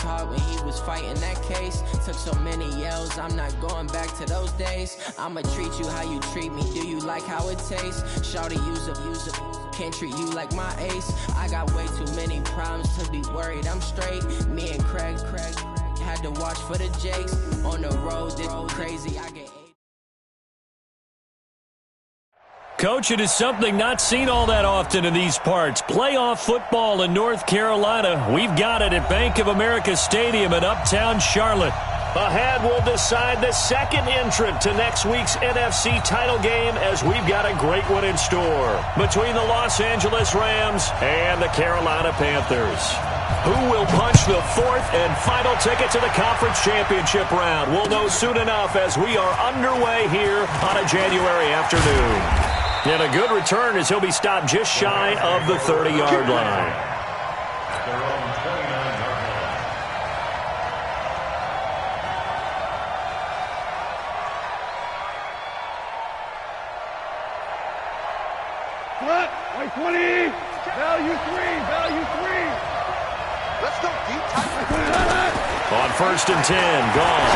caught when he was fighting that case. Took so many yells, I'm not going back to those days. I'ma treat you how you treat me, do you like how it tastes? Shawty, use up, can't treat you like my ace. I got way too many problems to be worried, I'm straight. Me and Craig had to watch for the Jakes. On the road, this crazy, I get... Coach, it is something not seen all that often in these parts. Playoff football in North Carolina. We've got it at Bank of America Stadium in Uptown Charlotte. Ahead, we'll decide the second entrant to next week's NFC title game as we've got a great one in store between the Los Angeles Rams and the Carolina Panthers. Who will punch the fourth and final ticket to the conference championship round? We'll know soon enough as we are underway here on a January afternoon. And a good return as he'll be stopped just shy of the 30-yard line. Split, right 20, value 3. Let's go deep tight. On 1st and 10, gone.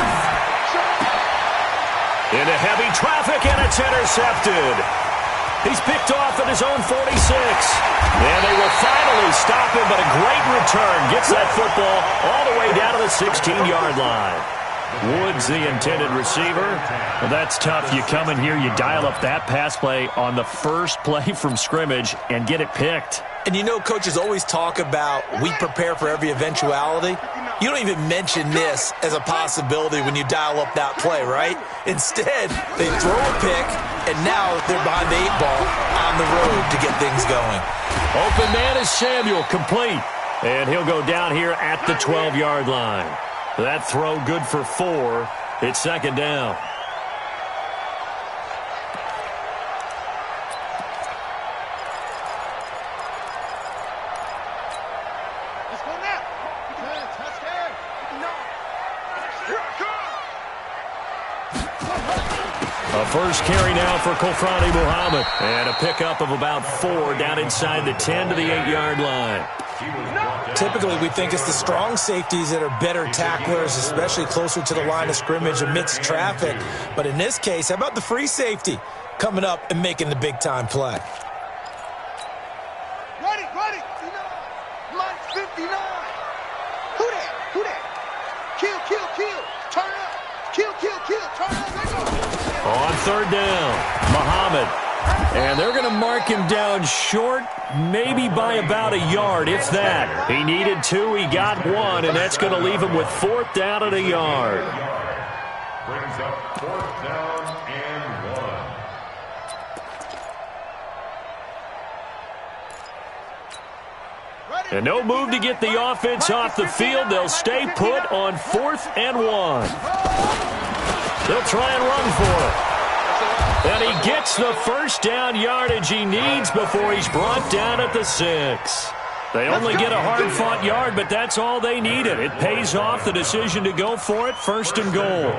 Into heavy traffic, and it's intercepted. He's picked off at his own 46. And they will finally stop him, but a great return. Gets that football all the way down to the 16-yard line. Woods, the intended receiver. Well, that's tough. You come in here, you dial up that pass play on the first play from scrimmage and get it picked. And you know, coaches always talk about we prepare for every eventuality. You don't even mention this as a possibility when you dial up that play, right? Instead, they throw a pick, and now they're behind the 8-ball on the road to get things going. Open man is Samuel, complete. And he'll go down here at the 12-yard line. That throw good for 4. It's second down. A first carry now for Kofrani Muhammad. And a pickup of about 4 down inside the 10 to the 8-yard line. Typically, we think it's the strong safeties that are better tacklers, especially closer to the line of scrimmage amidst traffic. But in this case, how about the free safety coming up and making the big-time play? Ready. Mike 59. Who that? Kill. Turn up. Kill. Turn up. Let's go. On 3rd down, Muhammad. And they're going to mark him down short, maybe by about a yard, if that. He needed 2, he got 1, and that's going to leave him with 4th down and a yard. Brings up 4th down and 1. And no move to get the offense off the field. They'll stay put on 4th and 1. They'll try and run for it. And he gets the first down yardage he needs before he's brought down at the 6. They only get a hard-fought yard, but that's all they needed. It pays off the decision to go for it, 1st and goal.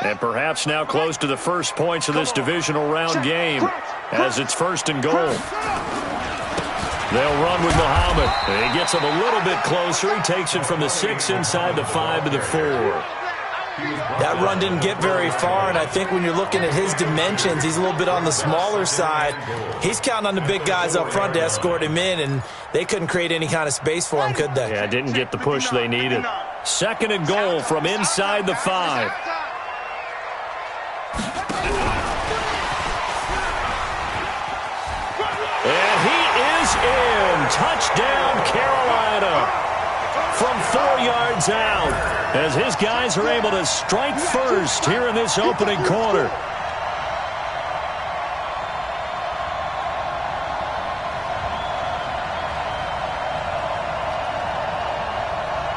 And perhaps now close to the first points of this divisional round game as it's 1st and goal. They'll run with Muhammad. He gets him a little bit closer. He takes it from the 6 inside the 5 to the 4. That run didn't get very far, and I think when you're looking at his dimensions, he's a little bit on the smaller side. He's counting on the big guys up front to escort him in, and they couldn't create any kind of space for him, could they? Yeah, didn't get the push they needed. 2nd and goal from inside the 5. And he is in. Touchdown, Carolina. From 4 yards out, as his guys are able to strike first here in this opening quarter.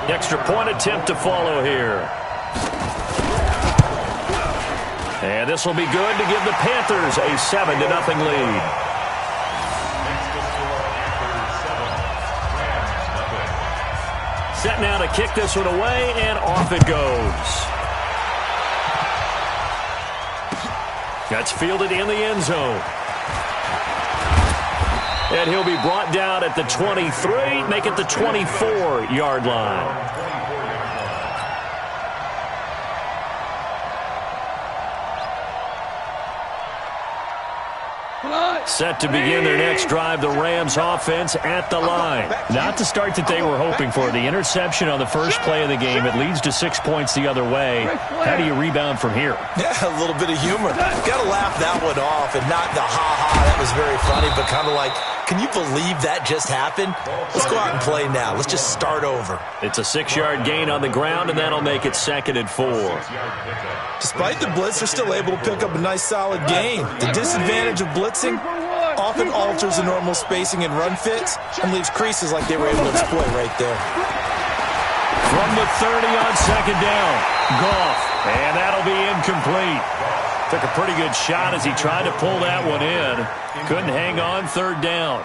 Extra point attempt to follow here. And this will be good to give the Panthers a 7-0 lead. Set now to kick this one away, and off it goes. That's fielded in the end zone. And he'll be brought down at the 23, make it the 24-yard line. Set to begin their next drive, the Rams offense at the line. Not the start that they were hoping for. The interception on the first play of the game, it leads to 6 points the other way. How do you rebound from here? Yeah, a little bit of humor. Got to laugh that one off, and not the ha-ha, that was very funny, but kind of like, can you believe that just happened? Let's go out and play now. Let's just start over. It's a 6-yard gain on the ground, and that'll make it 2nd and 4. Despite the blitz, they're still able to pick up a nice, solid gain. The disadvantage of blitzing often alters the normal spacing and run fits and leaves creases like they were able to exploit right there. From the 30 on 2nd down, Goff, and that'll be incomplete. Took a pretty good shot as he tried to pull that one in. Couldn't hang on 3rd down.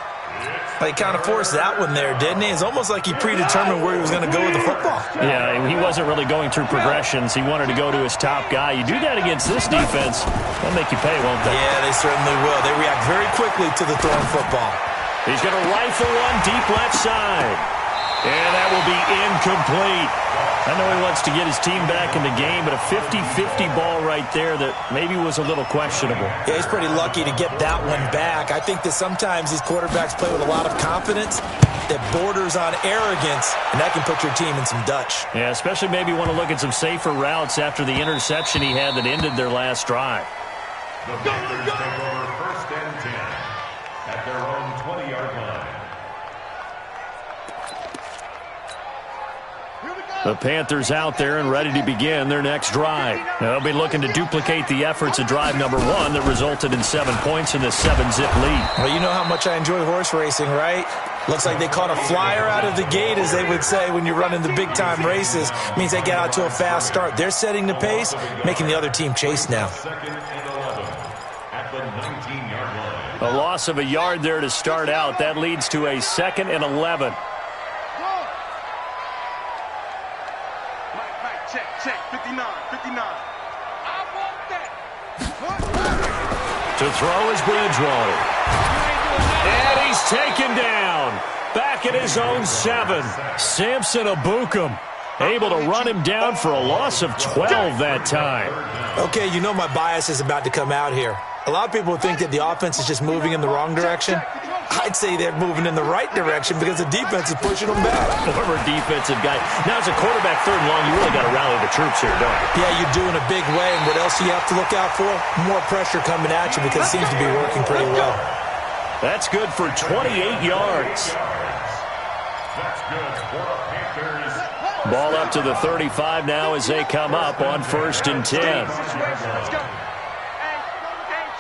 He kind of forced that one there, didn't he? It's almost like he predetermined where he was going to go with the football. Yeah, he wasn't really going through progressions. He wanted to go to his top guy. You do that against this defense, they'll make you pay, won't they? Yeah, they certainly will. They react very quickly to the thrown football. He's going to rifle one deep left side. And that will be incomplete. I know he wants to get his team back in the game, but a 50-50 ball right there that maybe was a little questionable. Yeah, he's pretty lucky to get that one back. I think that sometimes these quarterbacks play with a lot of confidence that borders on arrogance, and that can put your team in some Dutch. Yeah, especially maybe want to look at some safer routes after the interception he had that ended their last drive. The Panthers take over 1st and 10 at their own 20-yard line. The Panthers out there and ready to begin their next drive. They'll be looking to duplicate the efforts of drive number 1 that resulted in 7 points in the 7-zip lead. Well, you know how much I enjoy horse racing, right? Looks like they caught a flyer out of the gate, as they would say when you're running the big-time races. It means they get out to a fast start. They're setting the pace, making the other team chase now. 2nd and 11 at the 19-yard line. A loss of a yard there to start out. That leads to a 2nd and 11. Check, 59. I want that. To throw is Bridgewater. And he's taken down. Back at his own 7. Samson Ebukam able to run him down for a loss of 12 that time. Okay, you know my bias is about to come out here. A lot of people think that the offense is just moving in the wrong direction. I'd say they're moving in the right direction because the defense is pushing them back. Former defensive guy. Now, as a quarterback 3rd and long, you really got to rally the troops here, don't you? Yeah, you do in a big way. And what else do you have to look out for? More pressure coming at you because it seems to be working pretty well. That's good for 28 yards. That's good for the Panthers. Ball up to the 35 now as they come up on 1st and 10. Let's go. Hey,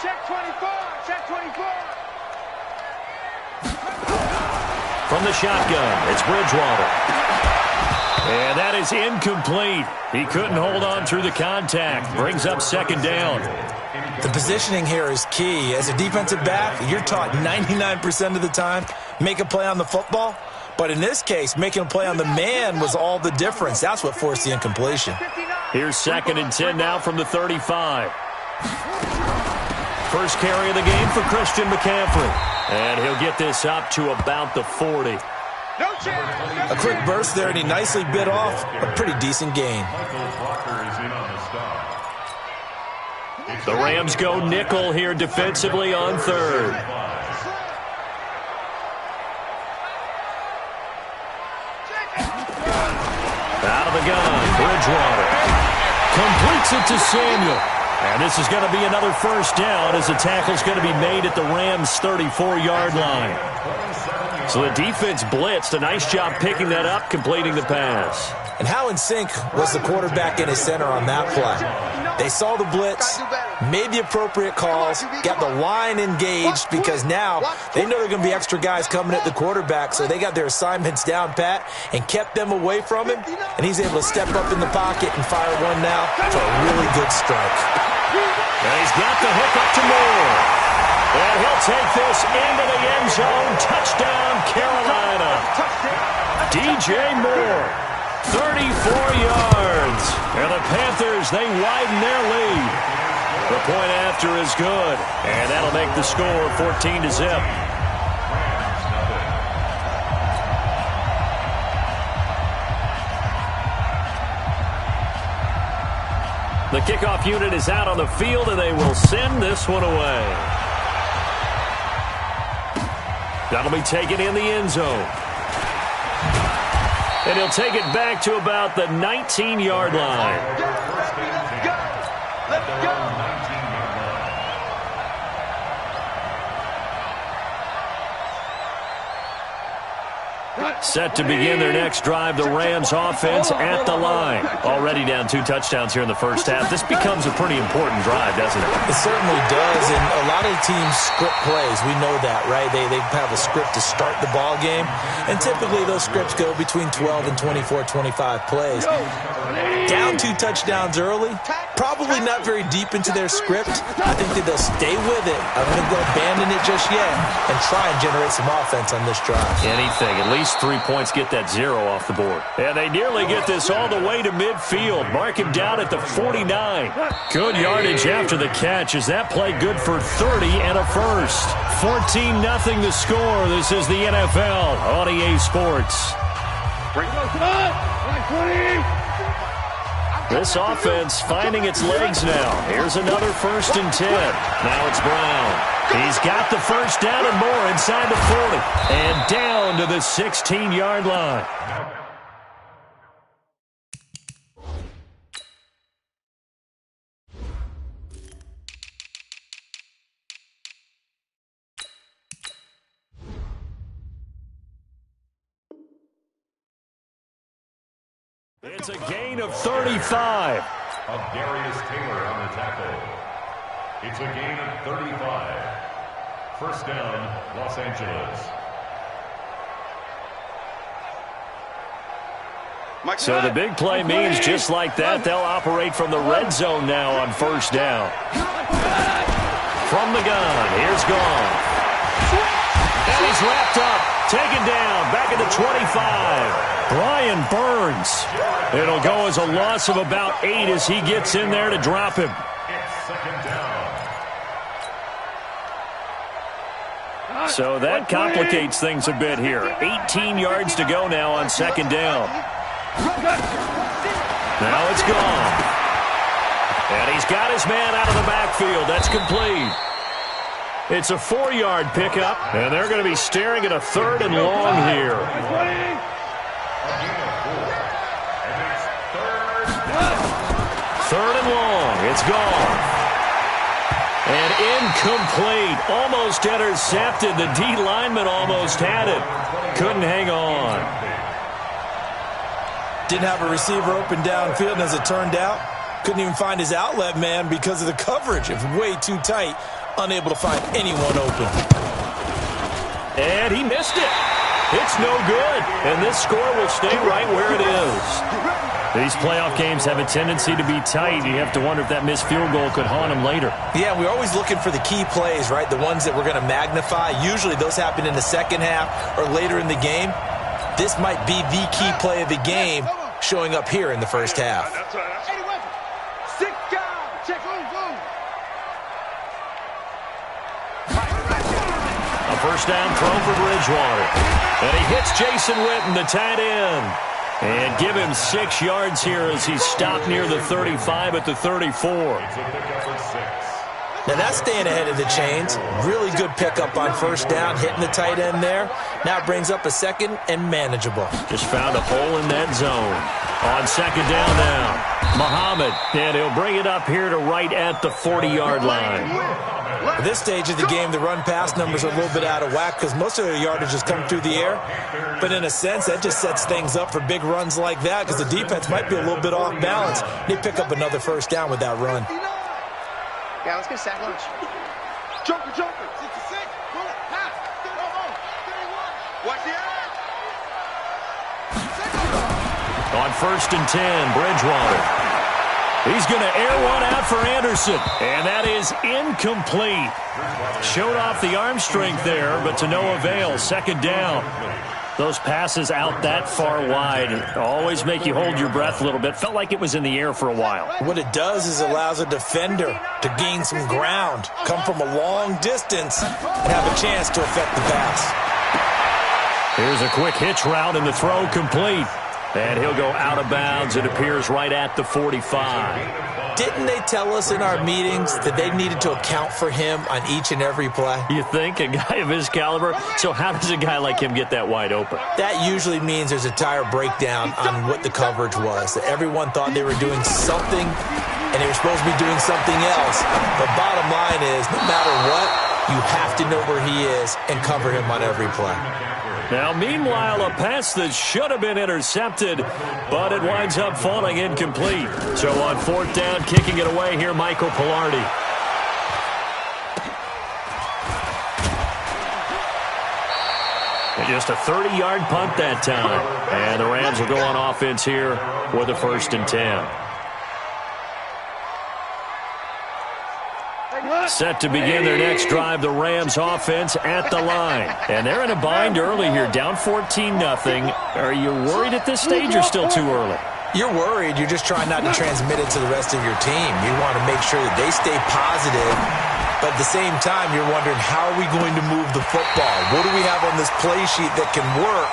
check 24. Check 24. From the shotgun, it's Bridgewater. And that is incomplete. He couldn't hold on through the contact. Brings up 2nd down. The positioning here is key. As a defensive back, you're taught 99% of the time, make a play on the football. But in this case, making a play on the man was all the difference. That's what forced the incompletion. Here's 2nd and 10 now from the 35. First carry of the game for Christian McCaffrey. And he'll get this up to about the 40. A quick burst there, and he nicely bit off a pretty decent gain. The Rams go nickel here defensively on 3rd. Out of the gun, Bridgewater. Completes it to Samuel. And this is going to be another 1st down as the tackle's going to be made at the Rams' 34-yard line. So the defense blitzed. A nice job picking that up, completing the pass. And how in sync was the quarterback and his center on that play? They saw the blitz, made the appropriate calls, got the line engaged because now they know there are going to be extra guys coming at the quarterback, so they got their assignments down pat and kept them away from him, and he's able to step up in the pocket and fire one now for a really good strike. And he's got the hook up to Moore. And he'll take this into the end zone. Touchdown, Carolina. DJ Moore, 34 yards. And the Panthers, they widen their lead. The point after is good. And that'll make the score 14-0. The kickoff unit is out on the field, and they will send this one away. That'll be taken in the end zone. And he'll take it back to about the 19-yard line. Let's go. Set to begin their next drive, the Rams offense at the line. Already down 2 touchdowns here in the first half. This becomes a pretty important drive, doesn't it? It certainly does, and a lot of teams script plays. We know that, right? They have a script to start the ball game, and typically those scripts go between 12 and 24, 25 plays. Down 2 touchdowns early, probably not very deep into their script. I think that they'll stay with it. I don't think they'll abandon it just yet and try and generate some offense on this drive. Anything, at least 3 points, get that 0 off the board. And they nearly get this all the way to midfield. Mark him down at the 49. Good yardage after the catch. Is that play good for 30 and a first? 14-0 the score. This is the NFL on EA Sports. This offense finding its legs now. Here's another 1st and 10. Now it's Brown. He's got the first down and more inside the 40. And down to the 16-yard line. It's a gain of 35. Of Darius Taylor on the tackle. It's a gain of 35. First down, Los Angeles. So the big play means just like that, they'll operate from the red zone now on first down. From the gun, here's Goff. And he's wrapped up, taken down, back at the 25. Brian Burns. It'll go as a loss of about 8 as he gets in there to drop him. It's second down. So that complicates things a bit here. 18 yards to go now on second down. Now it's gone. And he's got his man out of the backfield. That's complete. It's a 4-yard pickup, and they're going to be staring at a 3rd and long here. Third and long. It's gone. And incomplete. Almost intercepted. The D lineman almost had it. Couldn't hang on. Didn't have a receiver open downfield, and as it turned out, couldn't even find his outlet man because of the coverage. It was way too tight. Unable to find anyone open. And he missed it. It's no good. And this score will stay right where it is. These playoff games have a tendency to be tight. You have to wonder if that missed field goal could haunt him later. Yeah, we're always looking for the key plays, right? The ones that we're going to magnify. Usually those happen in the second half or later in the game. This might be the key play of the game showing up here in the first half. A first down throw for Bridgewater. And he hits Jason Witten, the tight end. And give him 6 yards here as he's stopped near the 35 at the 34. Now that's staying ahead of the chains. Really good pickup on first down, hitting the tight end there. Now it brings up a 2nd and manageable. Just found a hole in that zone. On second down now, Muhammad, and he'll bring it up here to right at the 40-yard line. At this stage of the game, the run-pass numbers are a little bit out of whack because most of their yardage has come through the air. But in a sense, that just sets things up for big runs like that because the defense might be a little bit off balance. They pick up another first down with that run. Yeah, let's get sack lunch. Joker. 66. Bullet. Pass. 31. Watch the edge. On first and 10, Bridgewater. He's going to air one out for Anderson. And that is incomplete. Showed off the arm strength there, but to no avail. Second down. Those passes out that far wide always make you hold your breath a little bit. Felt like it was in the air for a while. What it does is allows a defender to gain some ground, come from a long distance, and have a chance to affect the pass. Here's a quick hitch route, and the throw complete. And he'll go out of bounds. It appears right at the 45. Didn't they tell us in our meetings that they needed to account for him on each and every play? You think? A guy of his caliber? So how does a guy like him get that wide open? That usually means there's a tire breakdown on what the coverage was. Everyone thought they were doing something, and they were supposed to be doing something else. But bottom line is, no matter what, you have to know where he is and cover him on every play. Now, meanwhile, a pass that should have been intercepted, but it winds up falling incomplete. So on 4th down, kicking it away here, Michael Palardy. And just a 30-yard punt that time. And the Rams will go on offense here with a 1st and 10. Set to begin their next drive, the Rams offense at the line. And they're in a bind early here, down 14-0. Are you worried at this stage or still too early? You're worried. You're just trying not to transmit it to the rest of your team. You want to make sure that they stay positive. But at the same time, you're wondering, how are we going to move the football? What do we have on this play sheet that can work?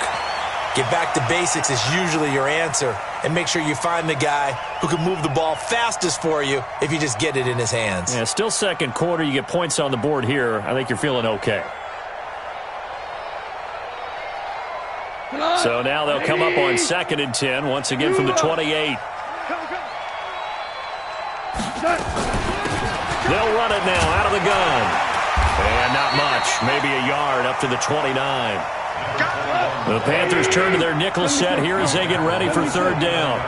Get back to basics is usually your answer. And make sure you find the guy who can move the ball fastest for you if you just get it in his hands. Yeah, still second quarter. You get points on the board here. I think you're feeling okay. So now they'll come up on 2nd and 10, once again from the 28. They'll run it now out of the gun. And not much. Maybe a yard up to the 29. The Panthers turn to their nickel set here as they get ready for 3rd down.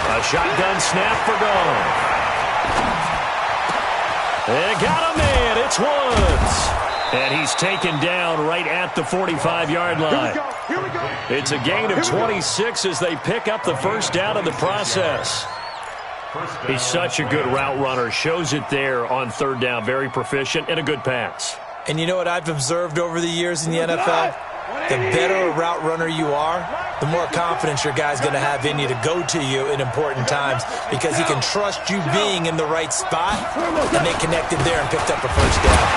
A shotgun snap for Goff. They got a man. It's Woods. And he's taken down right at the 45-yard line. It's a gain of 26 as they pick up the 1st down in the process. He's such a good route runner. Shows it there on 3rd down. Very proficient and a good pass. And you know what I've observed over the years in the NFL? The better a route runner you are, the more confidence your guy's going to have in you to go to you in important times because he can trust you being in the right spot, and they connected there and picked up a 1st down.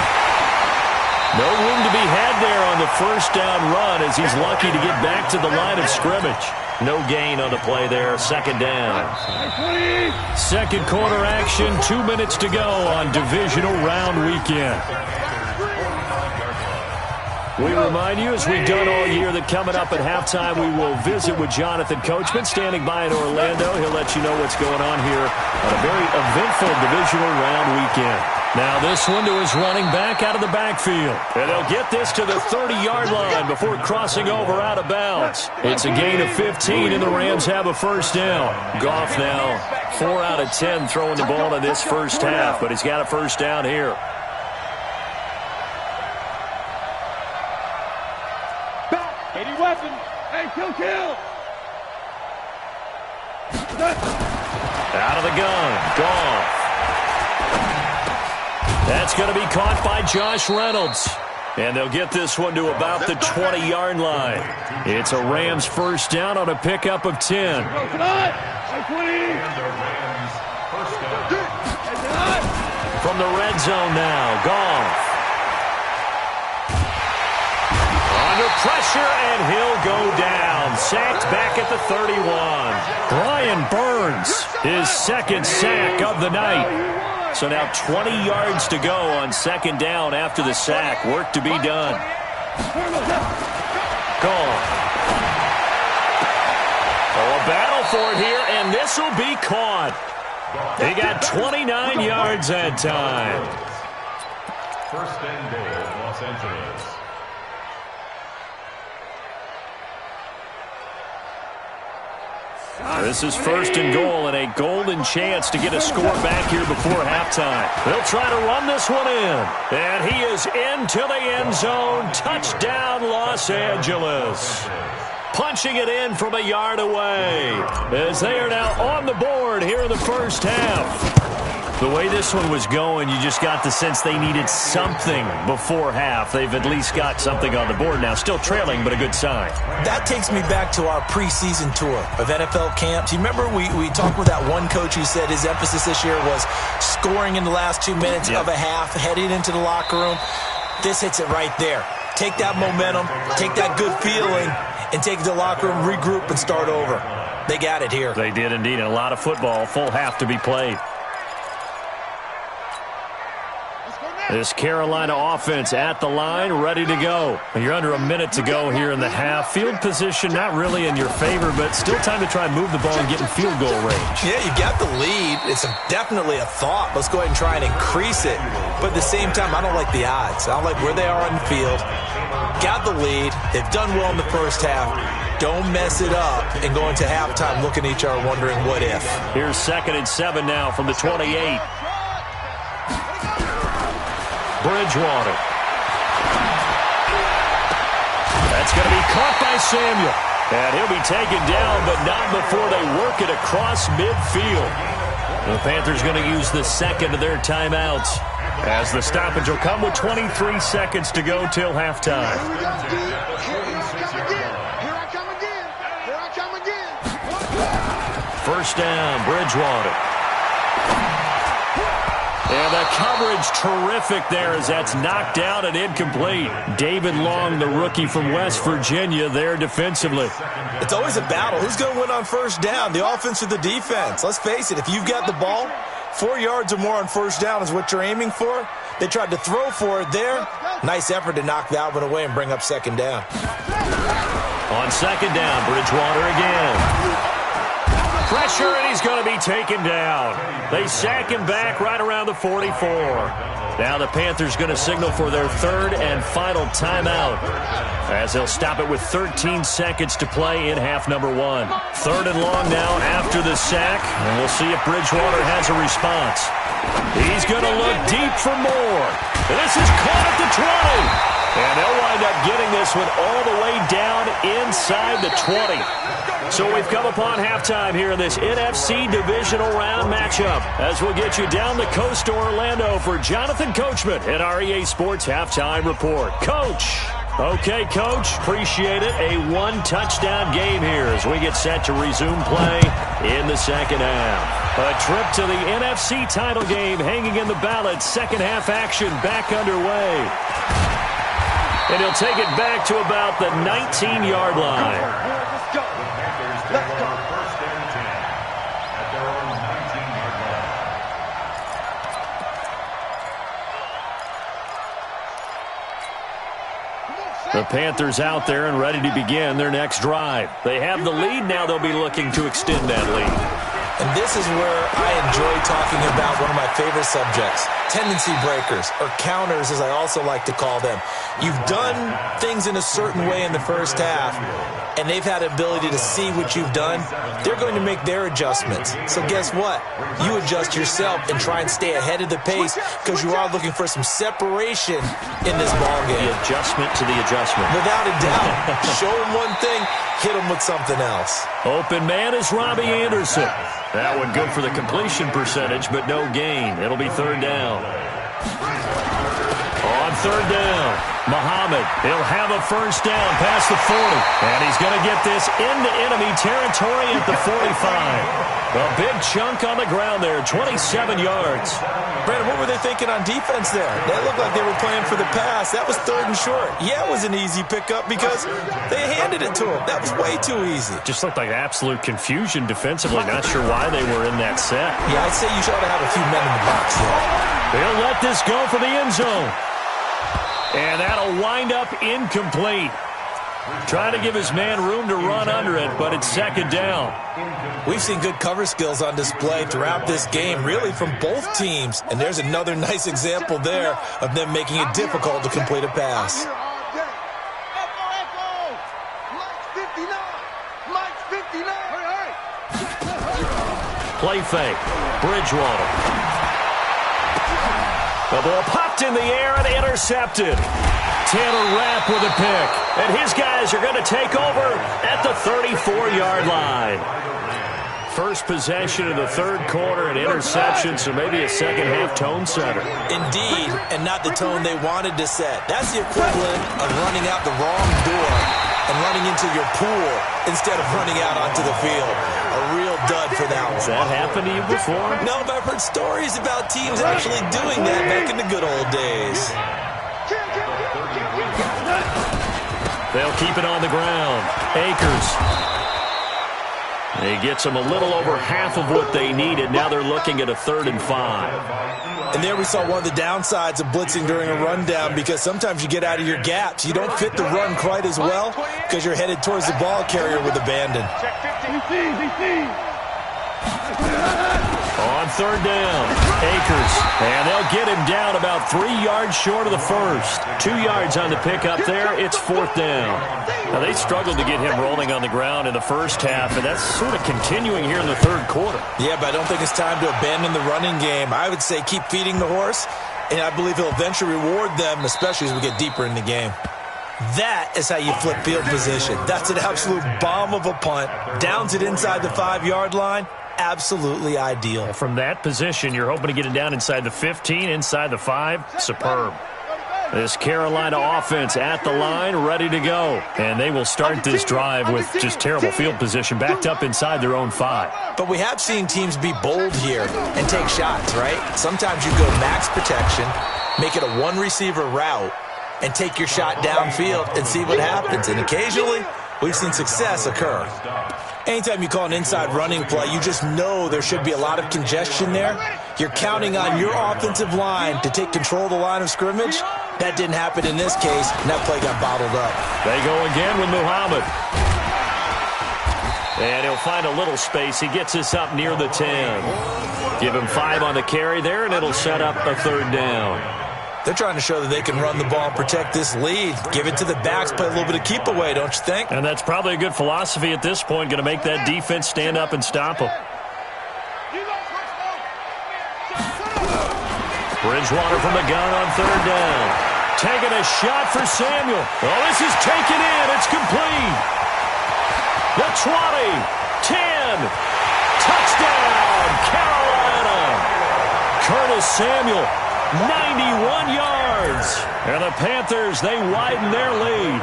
No room to be had there on the 1st down run as he's lucky to get back to the line of scrimmage. No gain on the play there, 2nd down. 2nd quarter action, 2 minutes to go on divisional round weekend. We remind you, as we've done all year, that coming up at halftime, we will visit with Jonathan Coachman, standing by in Orlando. He'll let you know what's going on here on a very eventful divisional round weekend. Now this one to his running back out of the backfield. And they'll get this to the 30-yard line before crossing over out of bounds. It's a gain of 15, and the Rams have a 1st down. Goff now 4 out of 10 throwing the ball in this 1st half, but he's got a 1st down here. Weapon. Hey, kill. Out of the gun. Goff. That's going to be caught by Josh Reynolds. And they'll get this one to about the 20-yard line. It's a Rams 1st down on a pickup of 10. From the red zone now, Goff. Under pressure, and he'll go down. Sacked back at the 31. Brian Burns, his 2nd sack of the night. So now 20 yards to go on 2nd down after the sack. Work to be done. Gone. Oh, a battle for it here, and this will be caught. He got 29 yards that time. 1st and goal, Los Angeles. This is 1st and goal and a golden chance to get a score back here before halftime. They'll try to run this one in. And he is into the end zone. Touchdown, Los Angeles. Punching it in from a yard away as they are now on the board here in the 1st half. The way this one was going, you just got the sense they needed something before half. They've at least got something on the board now. Still trailing, but a good sign. That takes me back to our preseason tour of NFL camps. You remember we talked with that one coach who said his emphasis this year was scoring in the last 2 minutes of a half, heading into the locker room. This hits it right there. Take that momentum, take that good feeling, and take it to the locker room, regroup, and start over. They got it here. They did indeed. A lot of football, full half to be played. This Carolina offense at the line, ready to go. You're under a minute to go here in the half. Field position not really in your favor, but still time to try and move the ball and get in field goal range. Yeah, you got the lead. It's definitely a thought. Let's go ahead and try and increase it. But at the same time, I don't like the odds. I don't like where they are on the field. Got the lead. They've done well in the first half. Don't mess it up and go into halftime looking at each other wondering what if. Here's 2nd and 7 now from the 28. Bridgewater. That's going to be caught by Samuel. And he'll be taken down, but not before they work it across midfield. The Panthers going to use the second of their timeouts, as the stoppage will come with 23 seconds to go till halftime. Here I come again. First down, Bridgewater. And the coverage terrific there as that's knocked out and incomplete. David Long, the rookie from West Virginia, there defensively. It's always a battle. Who's going to win on first down, the offense or the defense? Let's face it, if you've got the ball, 4 yards or more on first down is what you're aiming for. They tried to throw for it there. Nice effort to knock that one away and bring up second down. On second down, Bridgewater again. Pressure, and he's going to be taken down. They sack him back right around the 44. Now the Panthers going to signal for their third and final timeout, as they'll stop it with 13 seconds to play in half number 1. 3rd and long now after the sack, and we'll see if Bridgewater has a response. He's going to look deep for more. And this is caught at the 20. And they'll wind up getting this one all the way down inside the 20. So we've come upon halftime here in this NFC Divisional Round matchup, as we'll get you down the coast to Orlando for Jonathan Coachman at our EA Sports Halftime Report. Coach. Okay, Coach, appreciate it. A one-touchdown game here as we get set to resume play in the second half. A trip to the NFC title game hanging in the balance. Second half action back underway. And he'll take it back to about the 19-yard line. Let's go. Let's go. First and 10 at their own 19-yard line. The Panthers out there and ready to begin their next drive. They have the lead. Now they'll be looking to extend that lead. And this is where I enjoy talking about one of my favorite subjects, tendency breakers, or counters as I also like to call them. You've done things in a certain way in the first half, and they've had the ability to see what you've done. They're going to make their adjustments. So guess what? You adjust yourself and try and stay ahead of the pace, because you are looking for some separation in this ballgame. The adjustment to the adjustment. Without a doubt. Show them one thing, hit them with something else. Open man is Robbie Anderson. That one good for the completion percentage, but no gain. It'll be third down. On third down, Muhammad, he'll have a first down past the 40. And he's going to get this into enemy territory at the 45. A big chunk on the ground there, 27 yards. Brandon, what were they thinking on defense there? That looked like they were playing for the pass. That was third and short. Yeah, it was an easy pickup because they handed it to him. That was way too easy. Just looked like absolute confusion defensively. Not sure why they were in that set. Yeah, I'd say you should have a few men in the box there. They'll let this go for the end zone. And that'll wind up incomplete. Trying to give his man room to run under it, but it's second down. We've seen good cover skills on display throughout this game, really from both teams. And there's another nice example there of them making it difficult to complete a pass. Play fake. Bridgewater. The ball popped in the air and intercepted. Taylor Rapp with a pick. And his guys are going to take over at the 34-yard line. First possession of the third quarter, an interception, so maybe a second-half tone setter. Indeed, and not the tone they wanted to set. That's the equivalent of running out the wrong door and running into your pool instead of running out onto the field. A real dud for that one. Has that happened to you before? No, but I've heard stories about teams actually doing that back in the good old days. They'll keep it on the ground. Akers. He gets them a little over half of what they needed. Now they're looking at a 3rd and 5. And there we saw one of the downsides of blitzing during a rundown, because sometimes you get out of your gaps. You don't fit the run quite as well because you're headed towards the ball carrier with abandon. On 3rd down, Akers. And they'll get him down about 3 yards short of the first. 2 yards on the pickup there. It's 4th down. Now, they struggled to get him rolling on the ground in the first half, and that's sort of continuing here in the 3rd quarter. Yeah, but I don't think it's time to abandon the running game. I would say keep feeding the horse, and I believe he'll eventually reward them, especially as we get deeper in the game. That is how you flip field position. That's an absolute bomb of a punt. Downs it inside the 5-yard line. Absolutely ideal. From that position, you're hoping to get it down inside the 15, inside the 5. Superb. This Carolina offense at the line, ready to go. And they will start this drive with just terrible field position, backed up inside their own 5. But we have seen teams be bold here and take shots, right? Sometimes you go max protection, make it a one-receiver route, and take your shot downfield and see what happens. And occasionally, we've seen success occur. Anytime you call an inside running play, you just know there should be a lot of congestion there. You're counting on your offensive line to take control of the line of scrimmage. That didn't happen in this case, and that play got bottled up. They go again with Muhammad. And he'll find a little space. He gets us up near the 10. Give him 5 on the carry there, and it'll set up a 3rd down. They're trying to show that they can run the ball and protect this lead. Give it to the backs, play a little bit of keep away, don't you think? And that's probably a good philosophy at this point, going to make that defense stand up and stop them. Bridgewater from the gun on 3rd down. Taking a shot for Samuel. Oh, this is taken in. It's complete. The 20, 10, touchdown, Carolina. Curtis Samuel. 91 yards. And the Panthers, they widen their lead.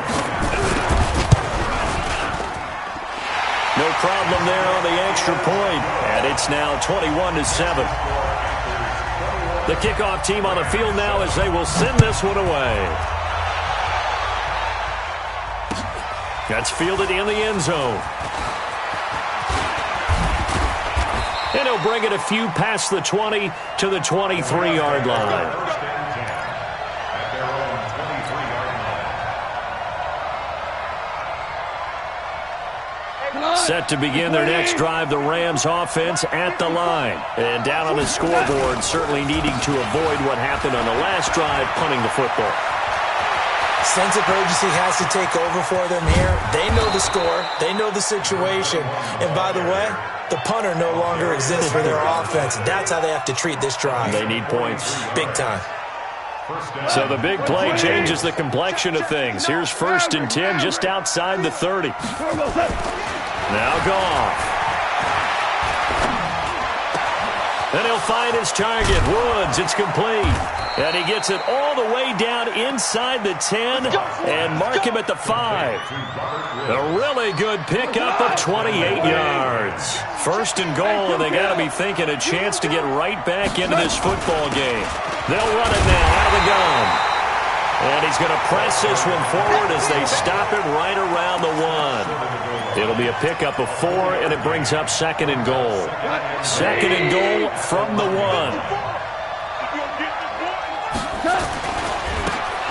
No problem there on the extra point. And it's now 21-7. The kickoff team on the field now as they will send this one away. That's fielded in the end zone. And he'll bring it a few past the 20 to the 23-yard line. Set to begin their next drive, the Rams offense at the line. And down on the scoreboard, certainly needing to avoid what happened on the last drive, punting the football. Sense of urgency has to take over for them here. They know the score. They know the situation. And by the way, the punter no longer exists for their offense. That's how they have to treat this drive. They need points. Big time. So the big play changes the complexion of things. Here's 1st and 10 just outside the 30. Now Goff. And he'll find his target. Woods, it's complete. And he gets it all the way down inside the 10 and mark him at the 5. A really good pickup of 28 yards. 1st and goal, and they got to be thinking a chance to get right back into this football game. They'll run it now out of the gun. And he's going to press this one forward as they stop it right around the 1. It'll be a pickup of 4, and it brings up 2nd and goal. 2nd and goal from the 1.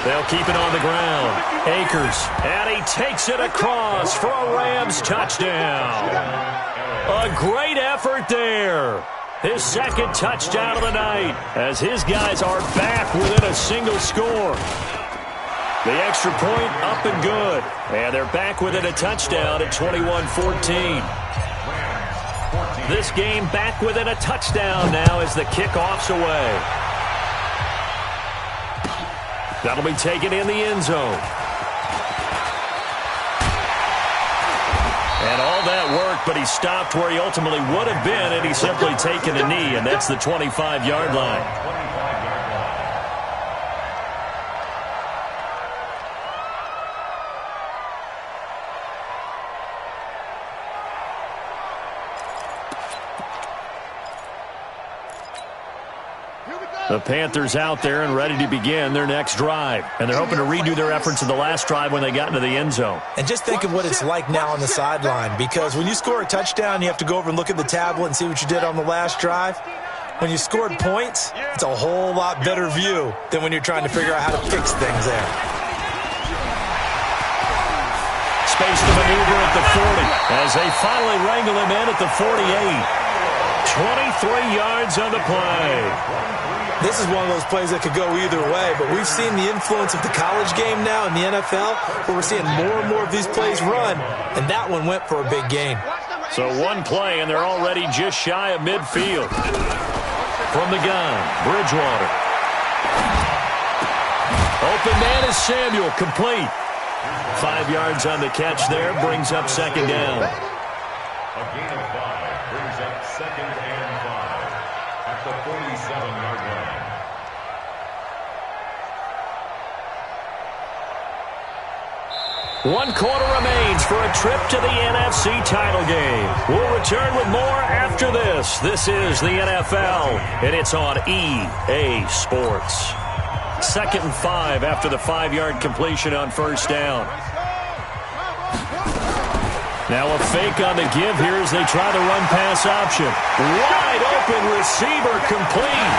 They'll keep it on the ground. Akers, and he takes it across for a Rams touchdown. A great effort there. His 2nd touchdown of the night as his guys are back within a single score. The extra point up and good. And they're back within a touchdown at 21-14. This game back within a touchdown now as the kickoff's away. That'll be taken in the end zone. And all that work, but he stopped where he ultimately would have been, and he's simply taken a knee, and that's the 25-yard line. The Panthers out there and ready to begin their next drive. And they're hoping to redo their efforts in the last drive when they got into the end zone. And just think of what it's like now on the sideline, because when you score a touchdown, you have to go over and look at the tablet and see what you did on the last drive. When you scored points, it's a whole lot better view than when you're trying to figure out how to fix things there. Space to maneuver at the 40 as they finally wrangle him in at the 48. 23 yards on the play. This is one of those plays that could go either way, but we've seen the influence of the college game now in the NFL, where we're seeing more and more of these plays run, and that one went for a big gain. So one play, and they're already just shy of midfield. From the gun, Bridgewater. Open man is Samuel, complete. 5 yards on the catch there, brings up second down. A gain of 5 brings up second and 5 at the 47-yard line. One quarter remains for a trip to the NFC title game. We'll return with more after this. This is the NFL, and it's on EA Sports. 2nd and 5 after the 5-yard completion on first down. Now a fake on the give here as they try the run-pass option. Wide open receiver complete.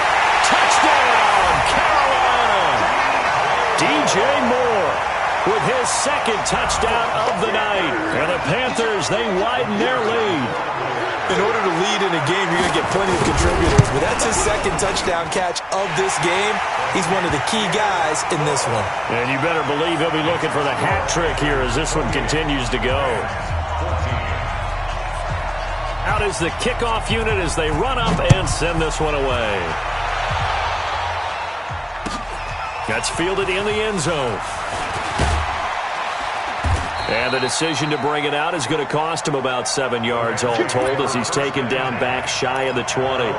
Touchdown, Carolina. DJ Moore with his second touchdown of the night. And the Panthers, they widen their lead. In order to lead in a game, you're going to get plenty of contributors. But that's his second touchdown catch of this game. He's one of the key guys in this one. And you better believe he'll be looking for the hat trick here as this one continues to go. Out is the kickoff unit as they run up and send this one away. That's fielded in the end zone. And the decision to bring it out is going to cost him about 7 yards all told as he's taken down back shy of the 20.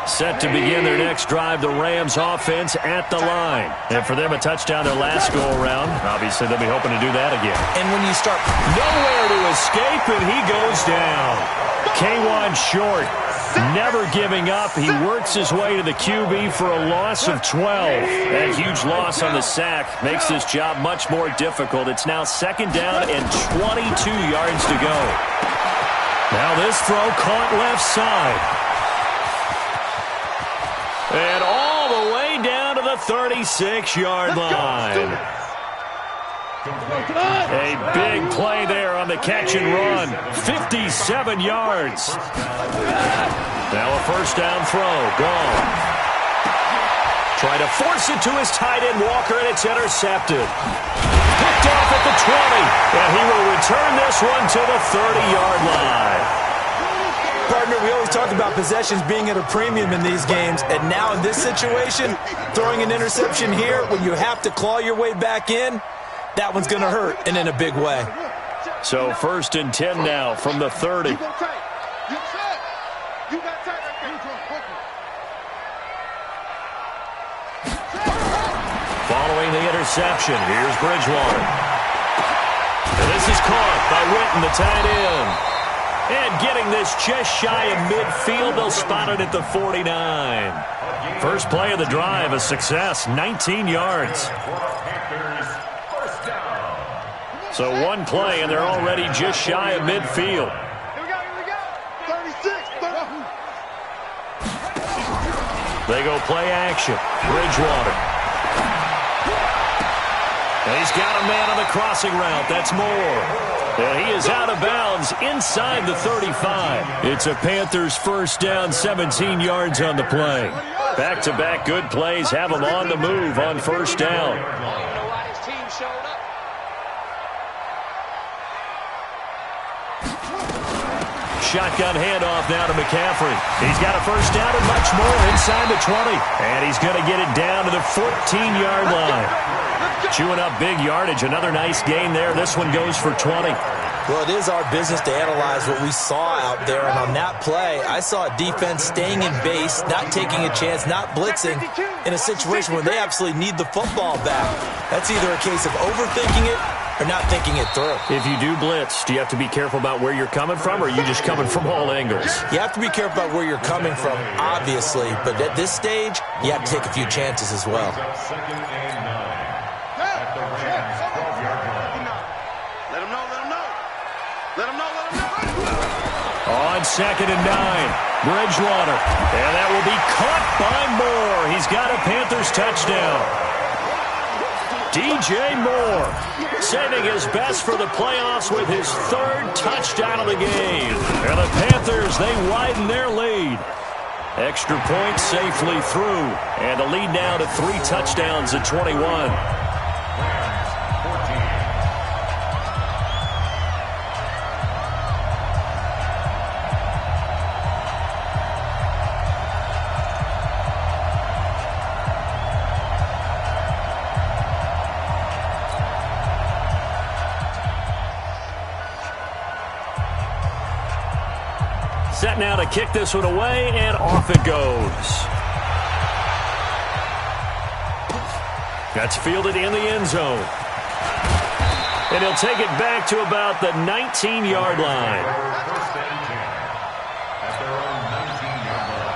Set to begin their next drive, the Rams offense at the line. And for them, a touchdown their last go-around. Obviously, they'll be hoping to do that again. And when you start nowhere to escape, and he goes down. K1 short, never giving up. He works his way to the QB for a loss of 12. That huge loss on the sack makes this job much more difficult. It's now 2nd down and 22 yards to go. Now this throw caught left side. And all the way down to the 36-yard line. A big play there on the catch and run. 57 yards. Now a first down throw. Gone. Try to force it to his tight end, Walker, and it's intercepted. Picked off at the 20. And he will return this one to the 30-yard line. Partner, we always talk about possessions being at a premium in these games, and now in this situation, throwing an interception here when you have to claw your way back in, that one's going to hurt, and in a big way. So 1st and 10 now from the 30. Following the interception, here's Bridgewater. And this is caught by Witten, the tight end. And getting this just shy of midfield, they'll spot it at the 49. First play of the drive, a success, 19 yards. So one play, and they're already just shy of midfield. They go play action. Bridgewater. And he's got a man on the crossing route. That's Moore. And he is out of bounds inside the 35. It's a Panthers first down, 17 yards on the play. Back-to-back good plays have him on the move on first down. Shotgun handoff now to McCaffrey. He's got a first down and much more inside the 20. And he's going to get it down to the 14-yard line. Chewing up big yardage. Another nice gain there. This one goes for 20. Well, it is our business to analyze what we saw out there, and on that play, I saw a defense staying in base, not taking a chance, not blitzing, in a situation where they absolutely need the football back. That's either a case of overthinking it or not thinking it through. If you do blitz, do you have to be careful about where you're coming from, or are you just coming from all angles? You have to be careful about where you're coming from, obviously, but at this stage, you have to take a few chances as well. Second and 9 at the Rams' 12-yard line. Let him know, let him know. Let him know, let him know. On second and 9, Bridgewater. And that will be caught by Moore. He's got a Panthers touchdown. DJ Moore saving his best for the playoffs with his 3rd touchdown of the game. And the Panthers, they widen their lead. Extra point safely through. And the lead now to 3 touchdowns at 21. Set now to kick this one away, and off it goes. That's fielded in the end zone. And he'll take it back to about the 19-yard line. First and 10 at their own 19-yard line.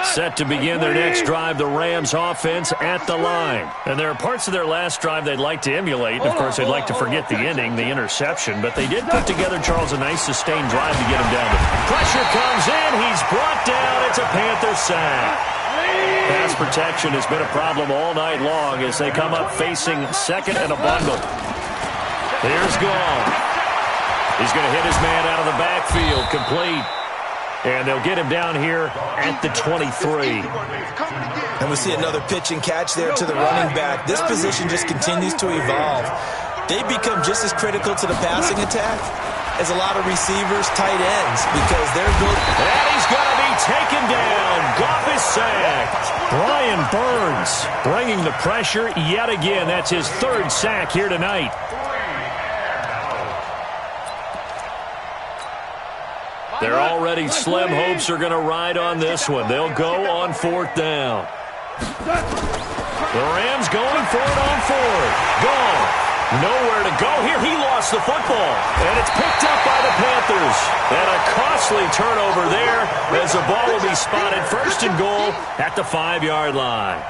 Set to begin their next drive, the Rams offense at the line. And there are parts of their last drive they'd like to emulate. Of course, they'd like to forget the ending, the interception. But they did put together, Charles, a nice sustained drive to get him down. Pressure comes in. He's brought down. It's a Panther sack. Pass protection has been a problem all night long as they come up facing second and a bundle. Here's Gall. He's going to hit his man out of the backfield, complete. And they'll get him down here at the 23. And we see another pitch and catch there to the running back. This position just continues to evolve. They become just as critical to the passing attack as a lot of receivers, tight ends, because they're good. And he's going to be taken down. Goff is sacked. Brian Burns bringing the pressure yet again. That's his 3rd sack here tonight. They're already slim hopes are going to ride on this one. They'll go on 4th down. The Rams going for it on 4th. Gone. Nowhere to go here. He lost the football. And it's picked up by the Panthers. And a costly turnover there as the ball will be spotted 1st and goal at the 5-yard line.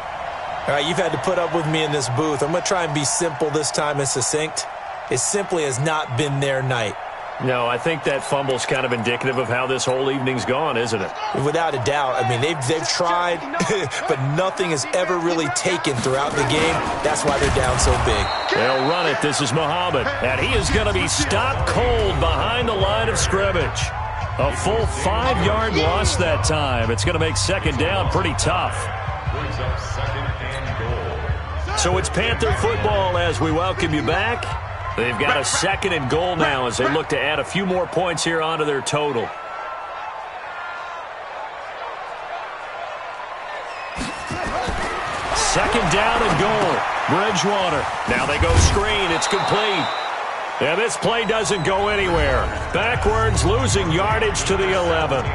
All right, you've had to put up with me in this booth. I'm going to try and be simple this time and succinct. It simply has not been their night. No, I think that fumble's kind of indicative of how this whole evening's gone, isn't it? Without a doubt. I mean, they've tried, but nothing has ever really taken throughout the game. That's why they're down so big. They'll run it. This is Muhammad. And he is going to be stopped cold behind the line of scrimmage. A full 5-yard loss that time. It's going to make 2nd down pretty tough. Brings up 2nd and goal. So it's Panther football as we welcome you back. They've got a 2nd and goal now as they look to add a few more points here onto their total. Second down and goal. Bridgewater. Now they go screen. It's complete. And this play doesn't go anywhere. Backwards, losing yardage to the 11.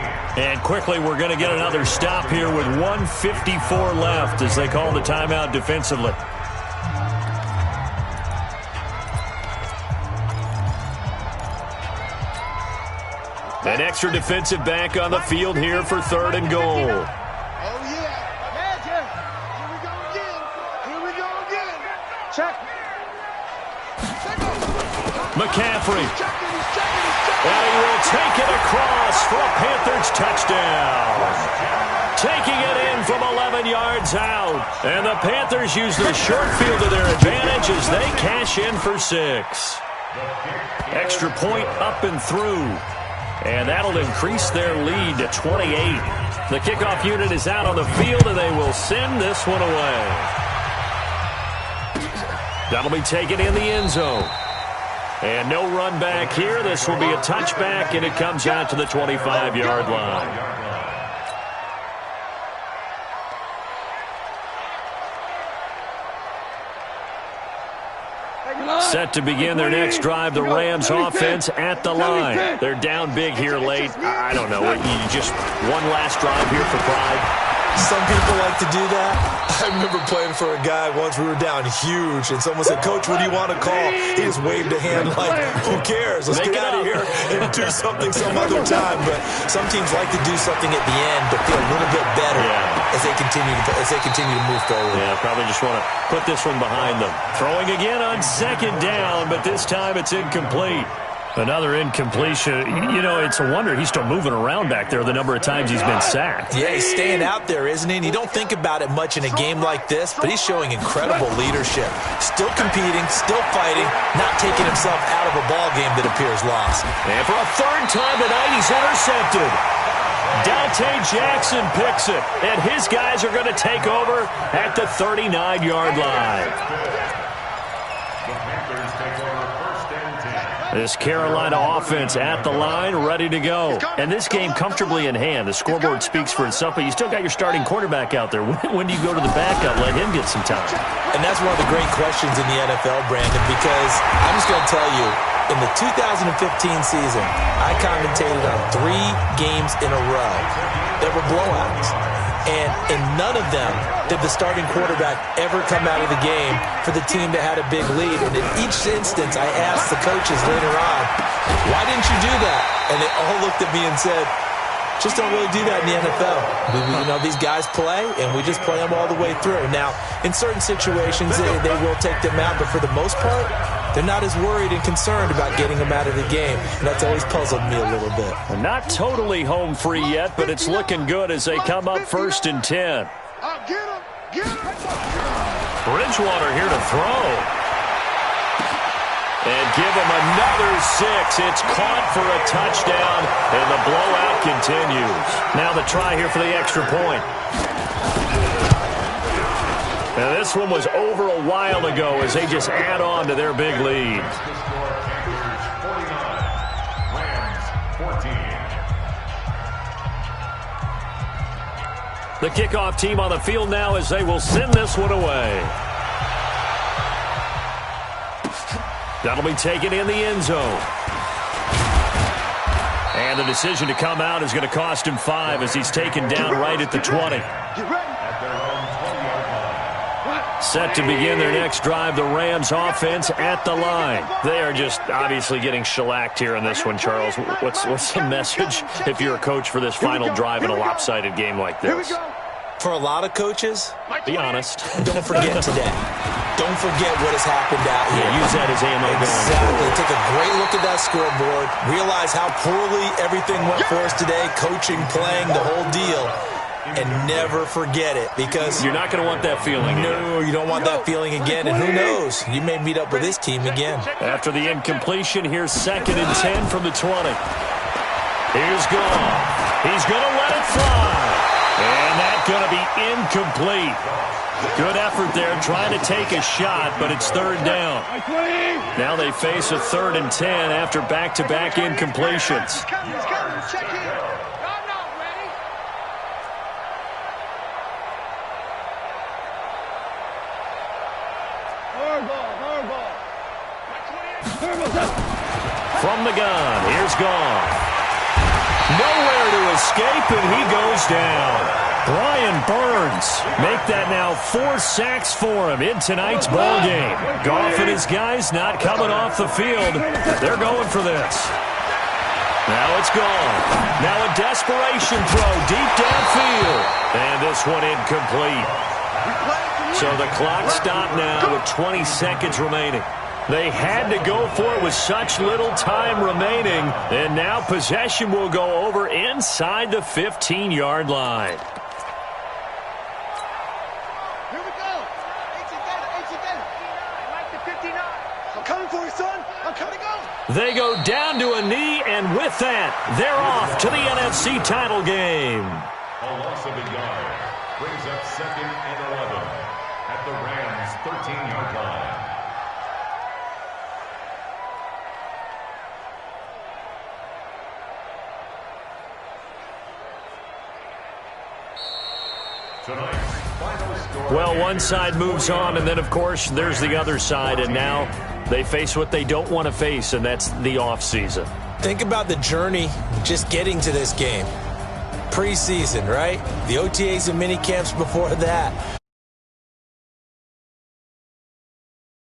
And quickly we're going to get another stop here with 1:54 left as they call the timeout defensively. An extra defensive back on the field here for 3rd and goal. Oh, yeah. Here we go again. Here we go again. Check. McCaffrey. And he will take it across for a Panthers touchdown. Taking it in from 11 yards out. And the Panthers use the short field to their advantage as they cash in for 6. Extra point up and through. And that'll increase their lead to 28. The kickoff unit is out on the field, and they will send this one away. That'll be taken in the end zone. And no run back here. This will be a touchback, and it comes out to the 25-yard line. Set to begin their next drive, the Rams offense at the line. They're down big here late. I don't know. You just one last drive here for pride. Some people like to do that. I remember playing for a guy once. We were down huge, and someone said, "Coach, what do you want to call?" He just waved a hand like, "Who cares? Let's get out of here and do something some other time." But some teams like to do something at the end to feel a little bit better as they continue to move forward. Yeah, probably just want to put this one behind them. Throwing again on second down, but this time it's incomplete. Another incompletion. You know, it's a wonder he's still moving around back there the number of times he's been sacked. Yeah, he's staying out there, isn't he? And you don't think about it much in a game like this, but he's showing incredible leadership. Still competing, still fighting, not taking himself out of a ball game that appears lost. And for a third time tonight, he's intercepted. Dante Jackson picks it, and his guys are going to take over at the 39-yard line. This Carolina offense at the line, ready to go. And this game comfortably in hand. The scoreboard speaks for itself, but you still got your starting quarterback out there. When do you go to the backup? Let him get some time. And that's one of the great questions in the NFL, Brandon, because I'm just going to tell you, in the 2015 season, I commentated on 3 games in a row that were blowouts. And in none of them did the starting quarterback ever come out of the game for the team that had a big lead. And in each instance, I asked the coaches later on, "Why didn't you do that?" And they all looked at me and said, "Just don't really do that in the NFL. You know, these guys play, and we just play them all the way through." Now, in certain situations, they will take them out, but for the most part, they're not as worried and concerned about getting them out of the game. And that's always puzzled me a little bit. Not totally home free yet, but it's looking good as they come up 1st and 10. Bridgewater here to throw. And give him another 6. It's caught for a touchdown, and the blowout continues. Now the try here for the extra point. Now this one was over a while ago as they just add on to their big lead. The kickoff team on the field now as they will send this one away. That'll be taken in the end zone. And the decision to come out is going to cost him 5 as he's taken down right at the 20. Set to begin their next drive, the Rams offense at the line. They are just obviously getting shellacked here in this one, Charles. What's the message if you're a coach for this final drive in a lopsided game like this? For a lot of coaches, be honest. Don't forget today. Don't forget what has happened out here. Yeah, use that as ammo. Exactly. Take a great look at that scoreboard. Realize how poorly everything went for us today. Coaching, playing, the whole deal. And never forget it, because you're not going to want that feeling. No, you don't want that feeling again. And who knows? You may meet up with this team again. After the incompletion, here's 2nd and 10 from the 20. Here's Goff. He's going to let it fly. And that's going to be incomplete. Good effort there trying to take a shot, but it's 3rd down. Now they face a 3rd and 10 after back-to-back incompletions. From the gun, here's Goff. Nowhere to escape, and he goes down. Brian Burns make that now 4 sacks for him in tonight's ball game. Goff and his guys not coming off the field. They're going for this. Now it's gone. Now a desperation throw deep downfield. And this one incomplete. So the clock stopped now with 20 seconds remaining. They had to go for it with such little time remaining. And now possession will go over inside the 15-yard line. Here we go. 18 like the 59. I'm coming for you, son. I'm coming to go. They go down to a knee, and with that, they're off to the NFC title game. A loss of a yard brings up 2nd and 11 at the Rams' 13-yard line. Well, one side moves on, and then, of course, there's the other side. And now They face what they don't want to face, and that's the offseason. Think about the journey just getting to this game. Preseason, right? The OTAs and mini camps before that.